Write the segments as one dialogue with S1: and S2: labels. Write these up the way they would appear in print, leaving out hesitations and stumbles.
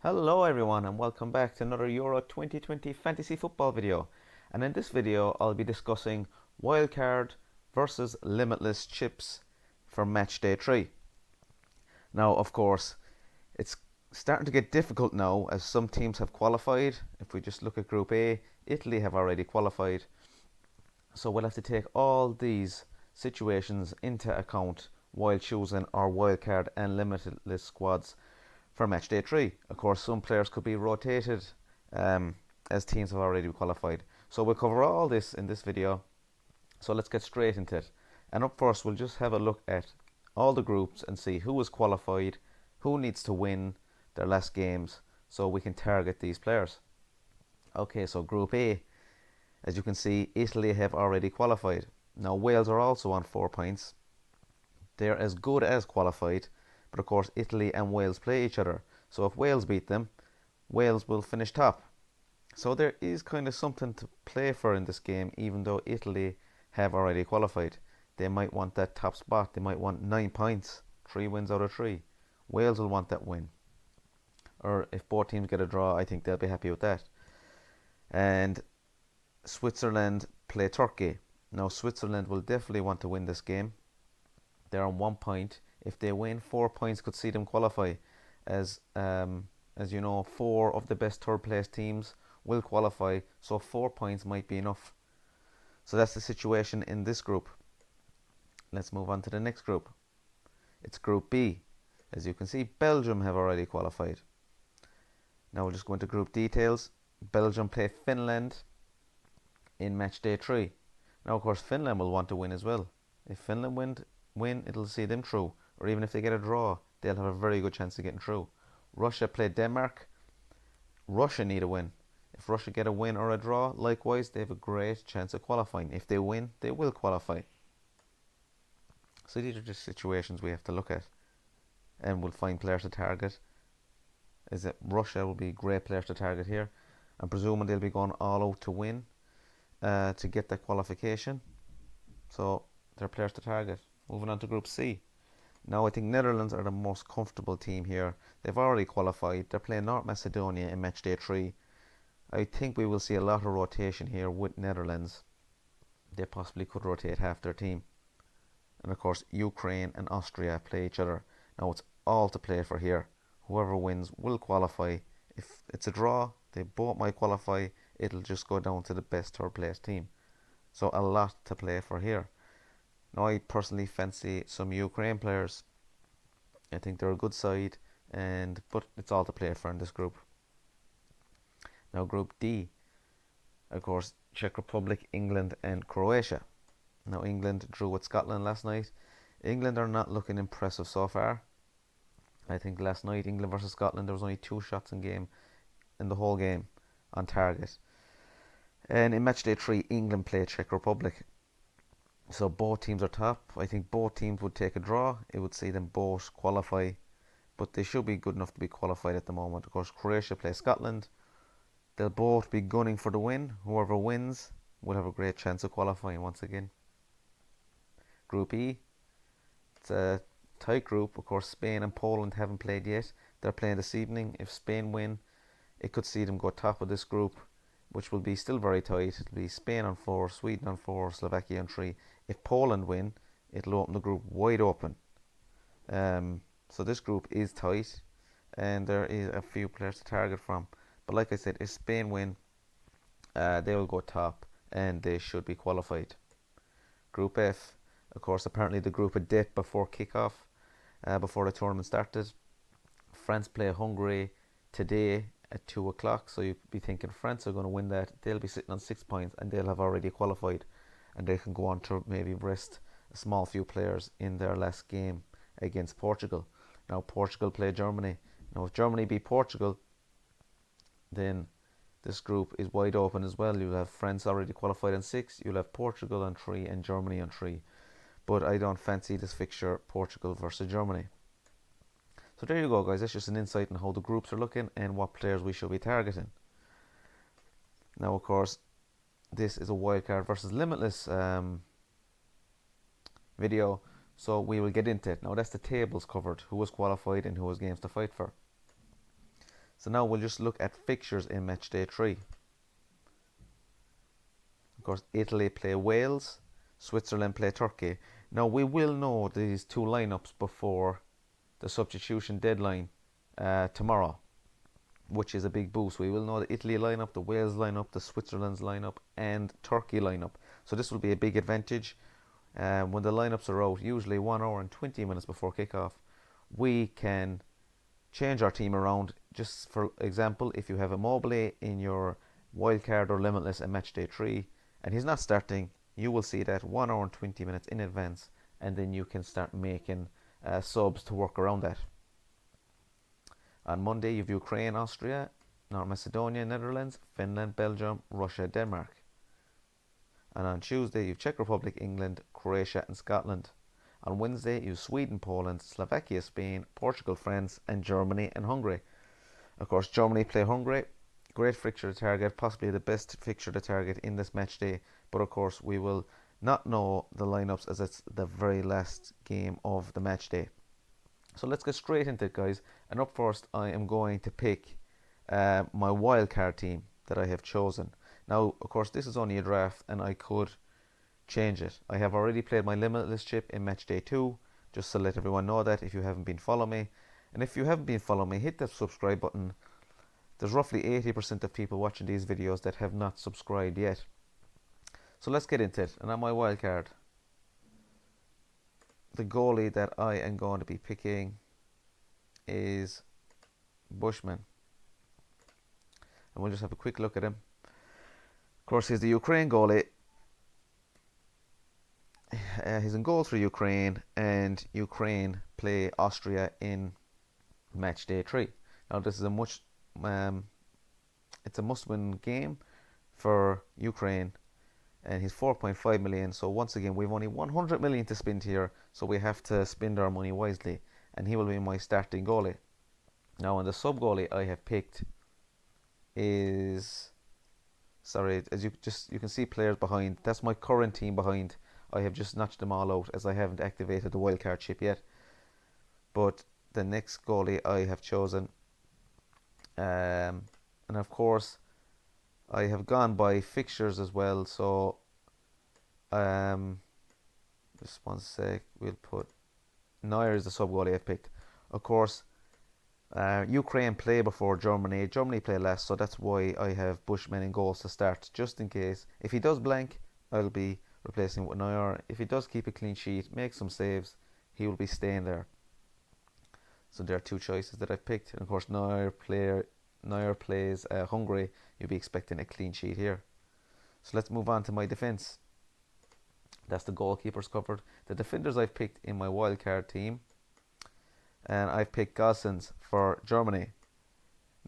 S1: Hello everyone and welcome back to another Euro 2020 fantasy football video. And in this video I'll be discussing Wildcard versus Limitless chips for match day 3. Now of course it's starting to get difficult now as some teams have qualified. If we just look at Group A, Italy have already qualified. So we'll have to take all these situations into account while choosing our wildcard and limitless squads for match day 3. Of course, some players could be rotated as teams have already qualified. So we'll cover all this in this video. So let's get straight into it. And up first, we'll just have a look at all the groups and see who is qualified, who needs to win their last games, so we can target these players. Okay, so Group A, as you can see, Italy have already qualified. Now Wales are also on 4 points. They're as good as qualified, but of course Italy and Wales play each other. So if Wales beat them, Wales will finish top. So there is kind of something to play for in this game, even though Italy have already qualified. They might want that top spot. They might want 9 points, 3 wins out of 3. Wales will want that win. Or if both teams get a draw, I think they'll be happy with that. And Switzerland play Turkey. Now Switzerland will definitely want to win this game. They're on 1 point. If they win, 4 points could see them qualify. As you know, 4 of the best third place teams will qualify, so 4 points might be enough. So that's the situation in this group. Let's move on to the next group. It's Group B. As you can see, Belgium have already qualified. Now we'll just go into group details. Belgium play Finland in match day 3. Now of course Finland will want to win as well. If Finland win, it'll see them through. Or even if they get a draw, they'll have a very good chance of getting through. Russia play Denmark. Russia need a win. If Russia get a win or a draw, likewise, they have a great chance of qualifying. If they win, they will qualify. So these are just situations we have to look at. And we'll find players to target. Is that Russia will be great players to target here. I'm presuming they'll be going all out to win, to get that qualification. So they're players to target. Moving on to Group C. Now I think Netherlands are the most comfortable team here. They've already qualified. They're playing North Macedonia in match day 3. I think we will see a lot of rotation here with Netherlands. They possibly could rotate half their team. And of course Ukraine and Austria play each other. Now it's all to play for here. Whoever wins will qualify. If it's a draw, they both might qualify. It'll just go down to the best third place team. So a lot to play for here. Now I personally fancy some Ukraine players. I think they're a good side, but it's all to play for in this group. Now Group D, of course, Czech Republic, England and Croatia. Now England drew with Scotland last night. England are not looking impressive so far. I think last night, England versus Scotland, there was only 2 shots in the whole game on target. And in match day 3, England played Czech Republic. So both teams are top. I think both teams would take a draw. It would see them both qualify. But they should be good enough to be qualified at the moment. Of course, Croatia plays Scotland. They'll both be gunning for the win. Whoever wins will have a great chance of qualifying once again. Group E. It's a tight group. Of course, Spain and Poland haven't played yet. They're playing this evening. If Spain win, it could see them go top of this group, which will be still very tight. It'll be Spain on 4, Sweden on 4, Slovakia on 3. If Poland win, it'll open the group wide open. So this group is tight, and there is a few players to target from. But like I said, if Spain win, they will go top, and they should be qualified. Group F, of course, apparently the group had dipped before kickoff, before the tournament started. France play Hungary today at 2 o'clock, so you'd be thinking France are going to win that. They'll be sitting on 6 points and they'll have already qualified, and they can go on to maybe rest a small few players in their last game against Portugal. Now Portugal play Germany. Now if Germany beat Portugal, then this group is wide open as well. You'll have France already qualified on 6, you'll have Portugal on 3 and Germany on 3. But I don't fancy this fixture, Portugal versus Germany. So there you go, guys. That's just an insight on how the groups are looking and what players we should be targeting. Now, of course, this is a wildcard versus limitless video, so we will get into it. Now, that's the tables covered, who was qualified and who has games to fight for. So now we'll just look at fixtures in match day 3. Of course, Italy play Wales, Switzerland play Turkey. Now we will know these two lineups before the substitution deadline tomorrow, which is a big boost. We will know the Italy lineup, the Wales lineup, the Switzerland's lineup, and Turkey lineup. So this will be a big advantage. When the lineups are out, usually 1 hour and 20 minutes before kickoff, we can change our team around. Just for example, if you have Immobile in your wildcard or limitless at match day 3 and he's not starting, you will see that 1 hour and 20 minutes in advance, and then you can start making subs to work around that. On Monday, you have Ukraine, Austria, North Macedonia, Netherlands, Finland, Belgium, Russia, Denmark. And on Tuesday, you have Czech Republic, England, Croatia, and Scotland. On Wednesday, you have Sweden, Poland, Slovakia, Spain, Portugal, France, and Germany and Hungary. Of course, Germany play Hungary. Great fixture to target, possibly the best fixture to target in this match day. But of course, we will not know the lineups as it's the very last game of the match day. So let's get straight into it, guys. And up first, I am going to pick my wildcard team that I have chosen. Now, of course, this is only a draft, and I could change it. I have already played my Limitless chip in match day 2, just to let everyone know that if you haven't been following me. And if you haven't been following me, hit that subscribe button. There's roughly 80% of people watching these videos that have not subscribed yet. So let's get into it. And on my wildcard, the goalie that I am going to be picking is Bushman. And we'll just have a quick look at him. Of course, he's the Ukraine goalie. He's in goal for Ukraine, and Ukraine play Austria in match day 3. Now, this is it's a must-win game for Ukraine, and he's 4.5 million. So once again, we've only 100 million to spend here, so we have to spend our money wisely. And he will be my starting goalie. Now, and the sub goalie I have picked is, sorry, as you can see players behind. That's my current team behind. I have just notched them all out as I haven't activated the wildcard chip yet. But the next goalie I have chosen, and of course I have gone by fixtures as well. So just one sec, we'll put Neuer is the sub goalie I've picked. Of course, Ukraine play before Germany. Germany play last, so that's why I have Bushman in goals to start, just in case. If he does blank, I'll be replacing with Neuer. If he does keep a clean sheet, make some saves, he will be staying there. So there are two choices that I've picked. And of course, Neuer plays Hungary. You'll be expecting a clean sheet here. So let's move on to my defence. That's the goalkeepers covered. The defenders I've picked in my wildcard team, and I've picked Gosens for Germany.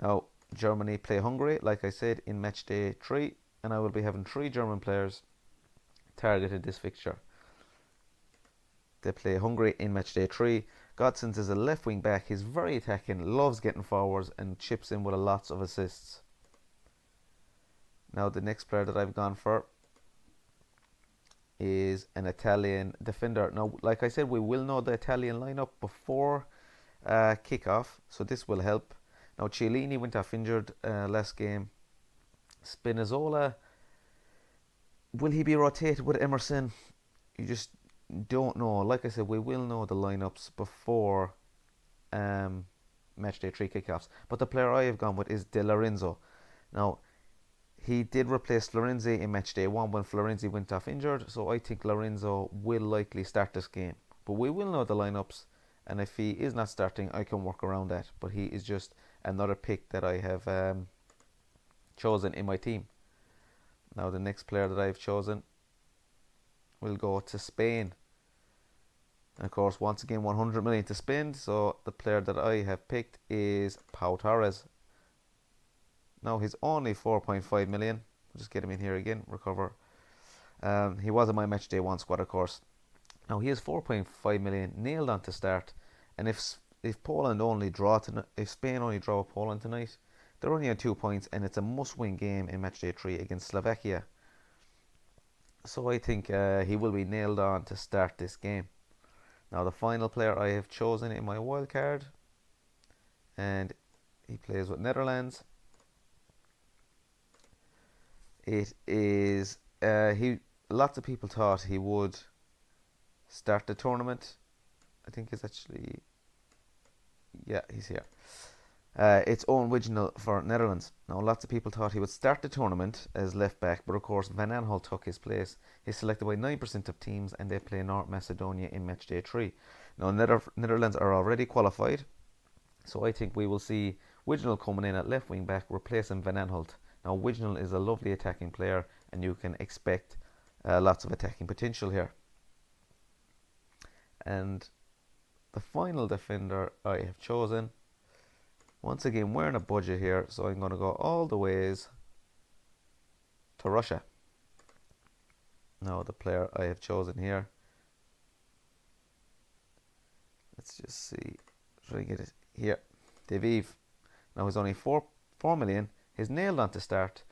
S1: Now, Germany play Hungary, like I said, in match day 3, and I will be having 3 German players targeted this fixture. They play Hungary in match day 3. Gosens is a left wing back. He's very attacking, loves getting forwards, and chips in with lots of assists. Now, the next player that I've gone for is an Italian defender. Now, like I said, we will know the Italian lineup before kickoff, so this will help. Now, Chiellini went off injured last game. Spinazzola, will he be rotated with Emerson? You just don't know. Like I said, we will know the lineups before match day 3 kickoffs. But the player I have gone with is De Lorenzo. Now, he did replace Florenzi in match day 1 when Florenzi went off injured, so I think Lorenzo will likely start this game. But we will know the lineups, and if he is not starting, I can work around that. But he is just another pick that I have chosen in my team. Now, the next player that I've chosen will go to Spain. And of course, once again, 100 million to spend. So the player that I have picked is Pau Torres. Now, he's only 4.5 million. I'll just get him in here again, recover. He was in my match day 1 squad, of course. Now, he is 4.5 million, nailed on to start. And if Poland only draw tonight, if Spain only draw Poland tonight, they're only on 2 points, and it's a must-win game in match day 3 against Slovakia. So I think he will be nailed on to start this game. Now, the final player I have chosen in my wildcard, and He plays with Netherlands. It is he. Lots of people thought he would start the tournament. I think it's actually, yeah, he's here. It's Owen Wijnal for Netherlands. Now, lots of people thought he would start the tournament as left back, but of course Van Aanholt took his place. He's selected by 9% of teams, and they play North Macedonia in match day 3. Now, Netherlands are already qualified, so I think we will see Wijnal coming in at left wing back, replacing Van Aanholt. Now, Wijnal is a lovely attacking player, and you can expect lots of attacking potential here. And the final defender I have chosen, once again, we're on a budget here, so I'm going to go all the ways to Russia. Now, the player I have chosen here, let's just see, try to get it here, Deviv. Now, he's only 4 million. He's nailed on to start.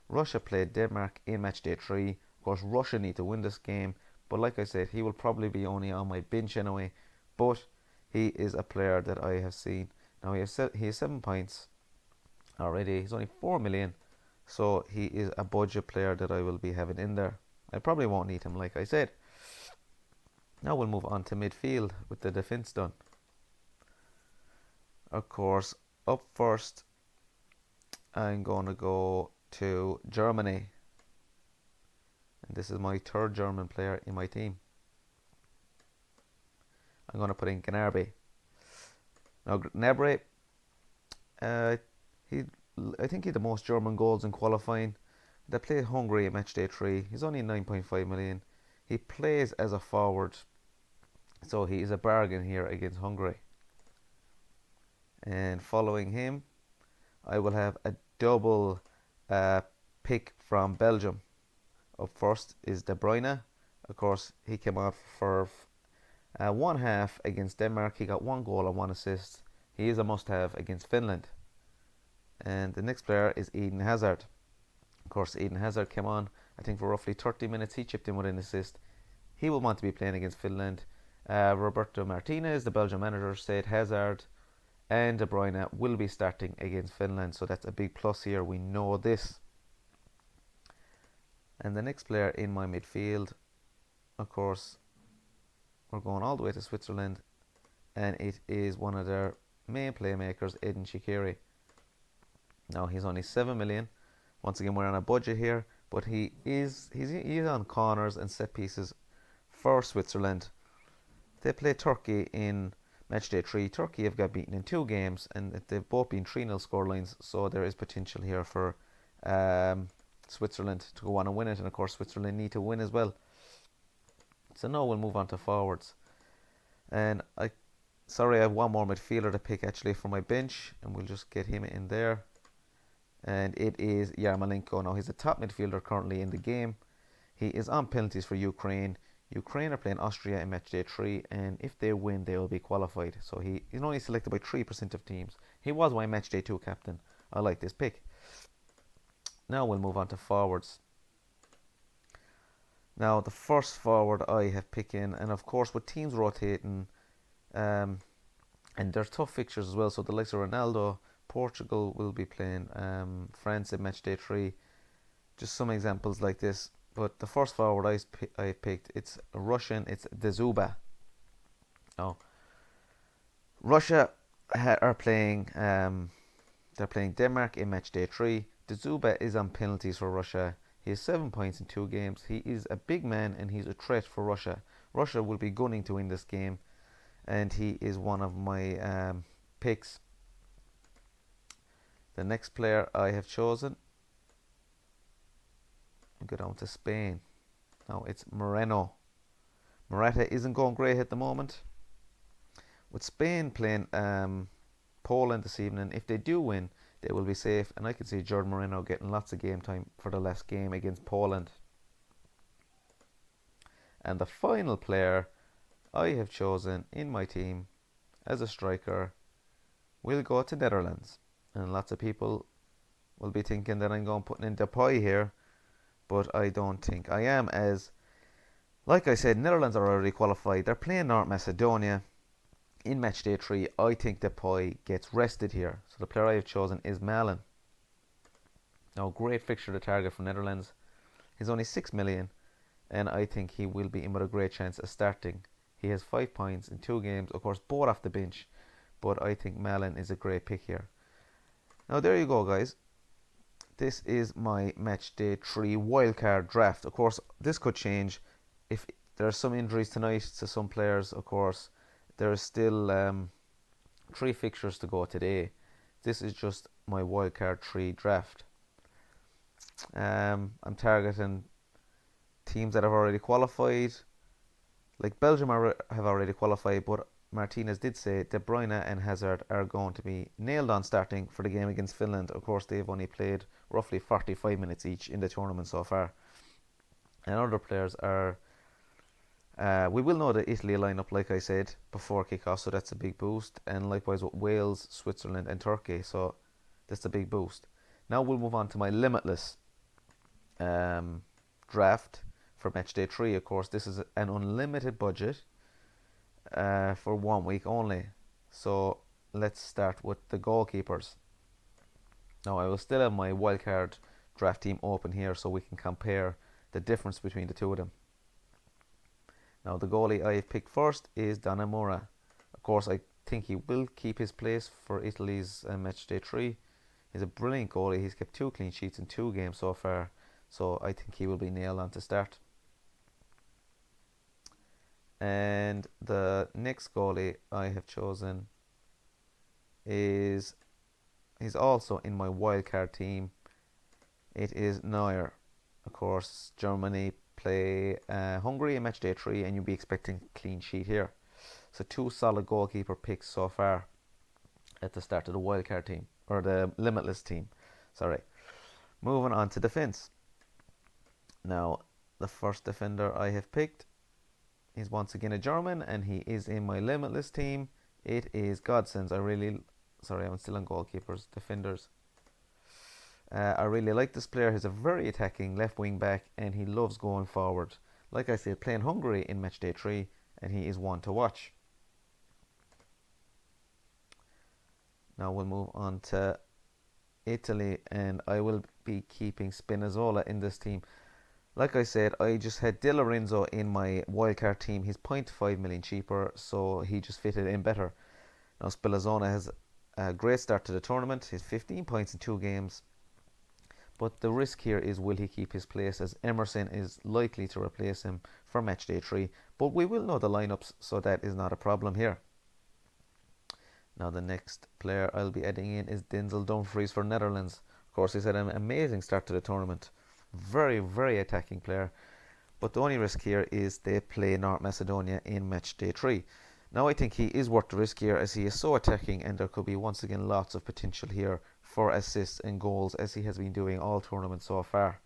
S1: Russia played Denmark in match day 3. Of course, Russia need to win this game, but like I said, he will probably be only on my bench anyway. But he is a player that I have seen. Now, he has 7 points already. He's only 4 million, so he is a budget player that I will be having in there. I probably won't need him, like I said. Now we'll move on to midfield with the defence done. Of course, up first, I'm going to go to Germany. And this is my 3rd German player in my team. I'm going to put in Gnabry. Now, Gnabry, I think he had the most German goals in qualifying. They played Hungary at match day 3. He's only 9.5 million. He plays as a forward, so he is a bargain here against Hungary. And following him, I will have a double pick from Belgium. Up first is De Bruyne. Of course, he came off for 1 half against Denmark. He got 1 goal and 1 assist. He is a must-have against Finland. And the next player is Eden Hazard. Of course, Eden Hazard came on, I think, for roughly 30 minutes. He chipped in with an assist. He will want to be playing against Finland. Roberto Martinez, the Belgian manager, said Hazard and De Bruyne will be starting against Finland. So that's a big plus here. We know this. And the next player in my midfield, of course, we're going all the way to Switzerland, and it is one of their main playmakers, Edin Shaqiri. Now, he's only 7 million. Once again, we're on a budget here, but he's on corners and set pieces for Switzerland. They play Turkey in match day 3. Turkey have got beaten in 2 games, and they've both been 3-0 scorelines, so there is potential here for Switzerland to go on and win it, and of course Switzerland need to win as well. So now we'll move on to forwards, and I have one more midfielder to pick actually for my bench, and we'll just get him in there, and it is Yarmolenko. Now, he's a top midfielder currently in the game. He is on penalties for Ukraine. Ukraine are playing Austria in match day 3, and if they win, they will be qualified. So he's only selected by 3% of teams. He was my match day 2 captain. I like this pick. Now we'll move on to forwards. Now, the first forward I have picked in, and of course with teams rotating, and there's tough fixtures as well, so the likes of Ronaldo, Portugal will be playing France in match day 3. Just some examples like this. But the first forward I picked, it's Russian, it's Dezuba. Now, Russia are playing, they're playing Denmark in match day 3. Dezuba is on penalties for Russia. He has 7 points in 2 games. He is a big man, and he's a threat for Russia. Russia will be gunning to win this game, and he is one of my picks. The next player I have chosen, I'll go down to Spain. Now, it's Moreno. Morata isn't going great at the moment. With Spain playing Poland this evening, if they do win, they will be safe, and I can see Jordan Moreno getting lots of game time for the last game against Poland. And the final player I have chosen in my team as a striker will go to Netherlands. And lots of people will be thinking that I'm going putting in Depay here, but I don't think I am, as, like I said, Netherlands are already qualified. They're playing North Macedonia. in match day 3, I think Depay gets rested here. So the player I have chosen is Malin. Now, great fixture to target for Netherlands. He's only 6 million, and I think he will be in with a great chance of starting. He has 5 points in 2 games, of course, both off the bench, but I think Malin is a great pick here. Now, there you go, guys. This is my match day 3 wildcard draft. Of course, this could change if there are some injuries tonight to some players. Of course, there is still 3 fixtures to go today. This is just my wildcard 3 draft. I'm targeting teams that have already qualified. Like Belgium have already qualified, but Martinez did say De Bruyne and Hazard are going to be nailed on starting for the game against Finland. Of course, they've only played roughly 45 minutes each in the tournament so far. And other players are... we will know the Italy lineup, like I said, before kick-off, so that's a big boost. And likewise with Wales, Switzerland and Turkey, so that's a big boost. Now we'll move on to my Limitless draft for match day 3. Of course, this is an unlimited budget for 1 week only. So let's start with the goalkeepers. Now I will still have my wildcard draft team open here so we can compare the difference between the two of them. Now the goalie I have picked first is Donnarumma. Of course, I think he will keep his place for Italy's match day 3. He's a brilliant goalie. He's kept 2 clean sheets in 2 games so far, so I think he will be nailed on to start. And the next goalie I have chosen is, he's also in my wildcard team. It is Neuer. Of course, Germany play Hungary in match day 3, and you'll be expecting clean sheet here. So 2 solid goalkeeper picks so far at the start of the wildcard team, or the Limitless team. Sorry. Moving on to defence. Now, the first defender I have picked is once again a German, and he is in my Limitless team. It is Godsons. I'm still on goalkeepers, defenders. I really like this player. He's a very attacking left wing back, and he loves going forward. Like I said, playing Hungary in match day 3, and he is one to watch. Now we'll move on to Italy, and I will be keeping Spinazzola in this team. Like I said, I just had Di Lorenzo in my wildcard team. He's 0.5 million cheaper, so he just fitted in better. Now Spinazzola has a great start to the tournament. He's 15 points in 2 games. But the risk here is, will he keep his place, as Emerson is likely to replace him for match day 3. But we will know the lineups, so that is not a problem here. Now the next player I'll be adding in is Denzel Dumfries for Netherlands. Of course, he's had an amazing start to the tournament. Very, very attacking player. But the only risk here is they play North Macedonia in match day 3. Now I think he is worth the risk here, as he is so attacking, and there could be once again lots of potential here for assists and goals, as he has been doing all tournaments so far.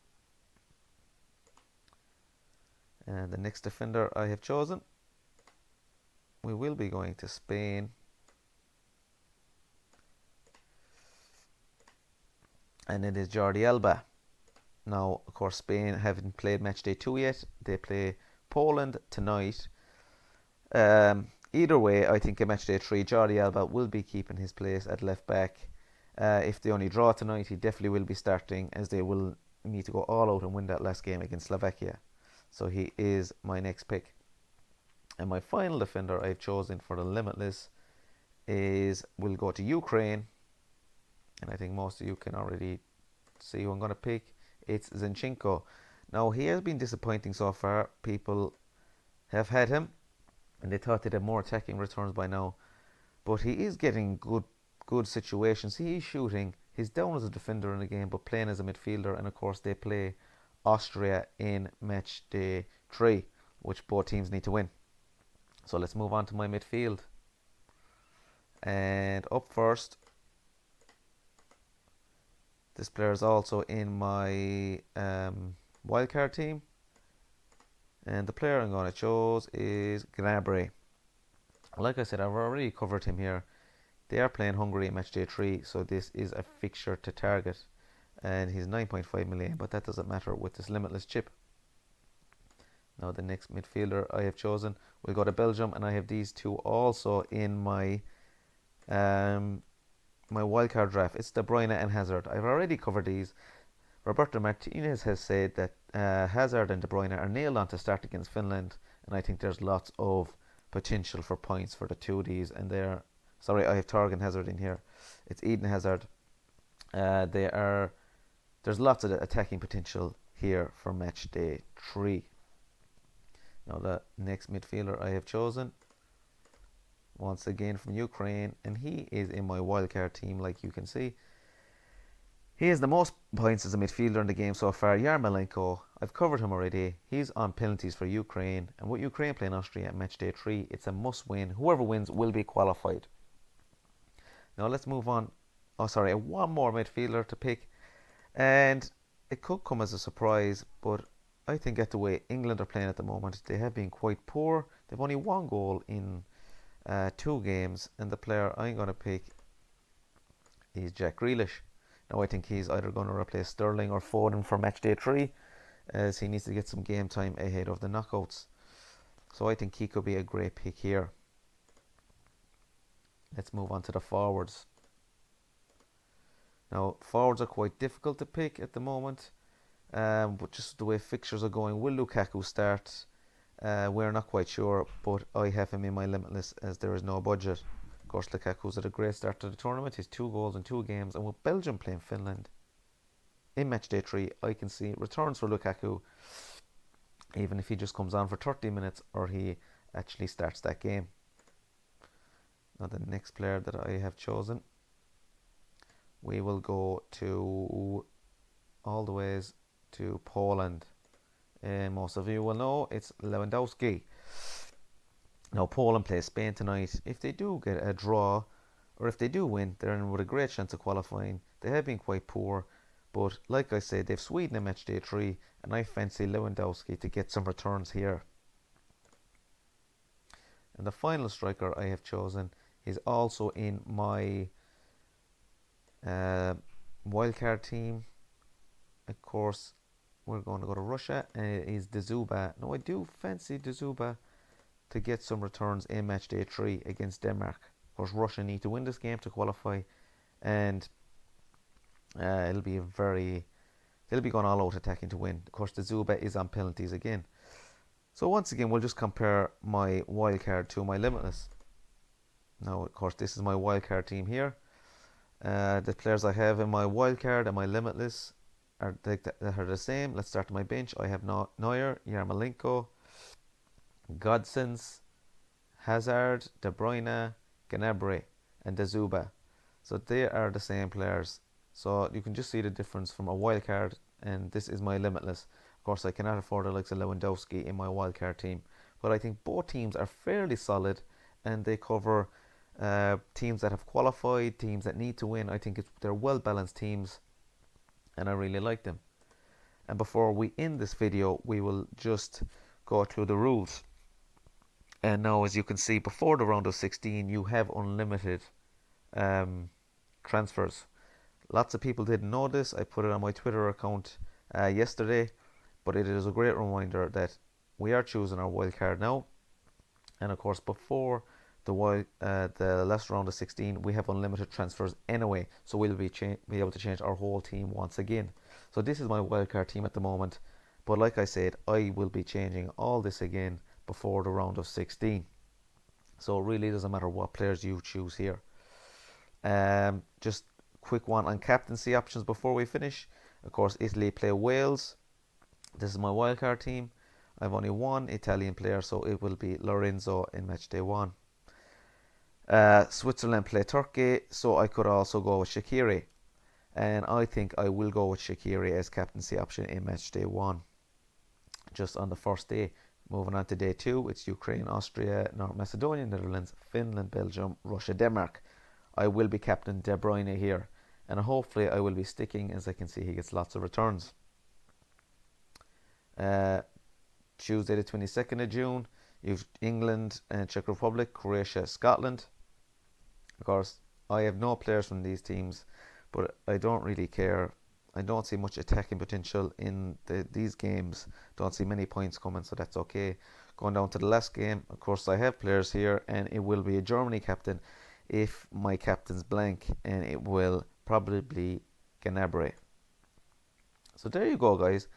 S1: And the next defender I have chosen, we will be going to Spain. And it is Jordi Alba. Now, of course, Spain haven't played match day 2 yet. They play Poland tonight. Either way, I think in match day 3, Jordi Alba will be keeping his place at left back. If they only draw tonight, he definitely will be starting, as they will need to go all out and win that last game against Slovakia. So he is my next pick. And my final defender I've chosen for the Limitless will go to Ukraine. And I think most of you can already see who I'm going to pick. It's Zinchenko. Now, he has been disappointing so far. People have had him, and they thought they'd have more attacking returns by now. But he is getting good situations. He is shooting. He's down as a defender in the game, but playing as a midfielder. And of course, they play Austria in match day 3, which both teams need to win. So let's move on to my midfield. And up first, this player is also in my wildcard team. And the player I'm going to choose is Gnabry. Like I said, I've already covered him here. They are playing Hungary in match day 3, so this is a fixture to target. And he's 9.5 million, but that doesn't matter with this Limitless chip. Now the next midfielder I have chosen, we'll go to Belgium, and I have these two also in my my wildcard draft. It's De Bruyne and Hazard. I've already covered these. Roberto Martinez has said that Hazard and De Bruyne are nailed on to start against Finland, and I think there's lots of potential for points for the two of these. And they're sorry, I have Torgan Hazard in here. It's Eden Hazard. They are there's lots of attacking potential here for match day 3. Now the next midfielder I have chosen, once again from Ukraine, and he is in my wildcard team, like you can see. He has the most points as a midfielder in the game so far, Yarmolenko. I've covered him already. He's on penalties for Ukraine, and with Ukraine playing Austria at match day 3, it's a must win. Whoever wins will be qualified. Now let's move on. Oh, sorry, one more midfielder to pick, and it could come as a surprise, but I think at the way England are playing at the moment, they have been quite poor. They've only one goal in 2 games, and the player I'm going to pick is Jack Grealish. Now I think he's either going to replace Sterling or Foden for match day 3, as he needs to get some game time ahead of the knockouts. So I think he could be a great pick here. Let's move on to the forwards. Now forwards are quite difficult to pick at the moment, but just the way fixtures are going, will Lukaku start? We're not quite sure, but I have him in my Limitless as there is no budget. Of course, Lukaku's had a great start to the tournament. He's 2 goals in 2 games, and with Belgium playing Finland in match day 3, I can see returns for Lukaku, even if he just comes on for 30 minutes or he actually starts that game. Now the next player that I have chosen, we will go to all the ways to Poland. Most of you will know it's Lewandowski. Now Poland plays Spain tonight. If they do get a draw, or if they do win, they're in with a great chance of qualifying. They have been quite poor, but like I said, they've Sweden in match day 3, and I fancy Lewandowski to get some returns here. And the final striker I have chosen is also in my wildcard team. Of course, we're going to go to Russia, and it is Dzuba. Now I do fancy Dzuba to get some returns in match day 3 against Denmark. Of course, Russia need to win this game to qualify, and they'll be going all out attacking to win. Of course, Dzuba is on penalties again. So once again, we'll just compare my wildcard to my Limitless. Now, of course, this is my wildcard team here. The players I have in my wildcard and my Limitless are the same. Let's start my bench. I have Neuer, Yarmolenko, Godsons, Hazard, De Bruyne, Gnabry, and Dzuba. So they are the same players. So you can just see the difference from a wildcard, and this is my Limitless. Of course, I cannot afford the likes of Lewandowski in my wildcard team, but I think both teams are fairly solid, and they cover teams that have qualified, teams that need to win. I think they're well-balanced teams, and I really like them. And before we end this video, we will just go through the rules. And now, as you can see, before the round of 16, you have unlimited transfers. Lots of people didn't know this. I put it on my Twitter account yesterday, but it is a great reminder that we are choosing our wild card now. And of course, before the last round of 16, we have unlimited transfers anyway, so we'll be able to change our whole team once again. So this is my wildcard team at the moment, but like I said, I will be changing all this again before the round of 16. So it really doesn't matter what players you choose here. Just quick one on captaincy options before we finish. Of course, Italy play Wales. This is my wildcard team. I've only one Italian player, so it will be Lorenzo in match day 1. Switzerland play Turkey, so I could also go with Shaqiri, and I think I will go with Shaqiri as captaincy option in match day 1. Just on the first day. Moving on to day 2, it's Ukraine, Austria, North Macedonia, Netherlands, Finland, Belgium, Russia, Denmark. I will be captain De Bruyne here, and hopefully I will be sticking, as I can see he gets lots of returns. Tuesday the 22nd of June, you've England and Czech Republic, Croatia, Scotland. Of course, I have no players from these teams, but I don't really care. I don't see much attacking potential in these games. Don't see many points coming, so that's okay. Going down to the last game, of course, I have players here, and it will be a Germany captain if my captain's blank, and it will probably be Gnabry. So there you go, guys.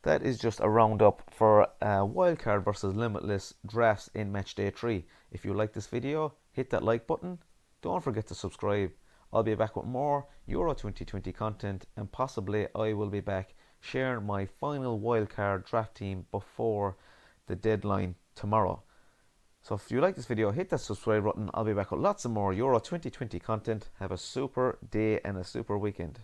S1: That is just a roundup for Wildcard versus Limitless drafts in match day 3. If you like this video, hit that like button. Don't forget to subscribe. I'll be back with more Euro 2020 content, and possibly I will be back sharing my final Wildcard draft team before the deadline tomorrow. So if you like this video, hit that subscribe button. I'll be back with lots of more Euro 2020 content. Have a super day and a super weekend.